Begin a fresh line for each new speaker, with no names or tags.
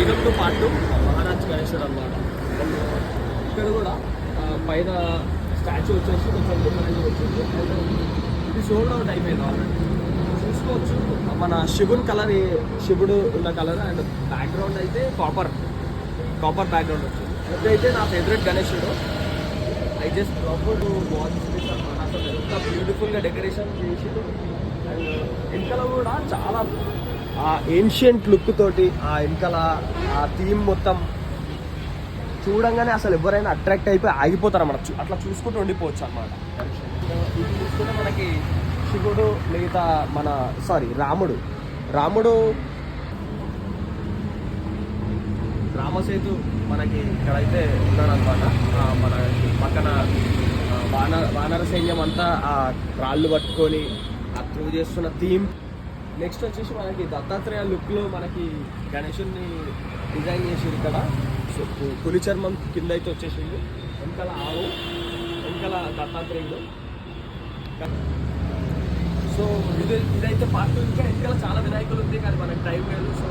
Welcome to part 2 Maharaj గణేశుడు అన్నమాట. ఇక్కడ కూడా పైన స్టాచ్యూ వచ్చేసి కొంచెం డిఫరెంట్ వచ్చింది. ఇది సోల్డ్ అవుట్ అయిపోయింది ఆల్రెడీ. చూసుకోవచ్చు మన శివుని కలర్, శివుడు ఉన్న కలర్ అండ్ బ్యాక్గ్రౌండ్ అయితే కాపర్ బ్యాక్గ్రౌండ్ వచ్చింది. ఇదైతే నా ఫేవరెట్ గణేశుడు. I just love to watch this అన్నమాట. అసలు ఎంత బ్యూటిఫుల్గా డెకరేషన్ చేసి అండ్ వెనకాల కూడా చాలా ఆ ఏన్షియంట్ లుక్ తోటి ఆ వెనకాల ఆ థీమ్ మొత్తం చూడంగానే అసలు ఎవరైనా అట్రాక్ట్ అయిపోయి ఆగిపోతారు అన్నమాట. అట్లా చూసుకుంటూ ఉండిపోవచ్చు అన్నమాట. ఇది చూసుకుంటే మనకి శివుడు మిగతా రాముడు రామసేతు మనకి ఇక్కడైతే ఉన్నాడనమాట. మన పక్కన వానర సైన్యం అంతా ఆ రాళ్ళు పట్టుకొని ఆ త్రూ చేస్తున్న థీమ్. నెక్స్ట్ వచ్చేసి మనకి దత్తాత్రేయ లుక్లో మనకి గణేశుడిని డిజైన్ చేసింది ఇక్కడ. సో పులి చర్మం కింద అయితే వచ్చేసింది. వెనకాల ఆవు, వెనకాల దత్తాత్రేయుడు. సో ఇదైతే పార్ట్ 2. ఇంకా వెనకాల చాలా వినాయకులు ఉంది కానీ మనకి టైం లేదు. సో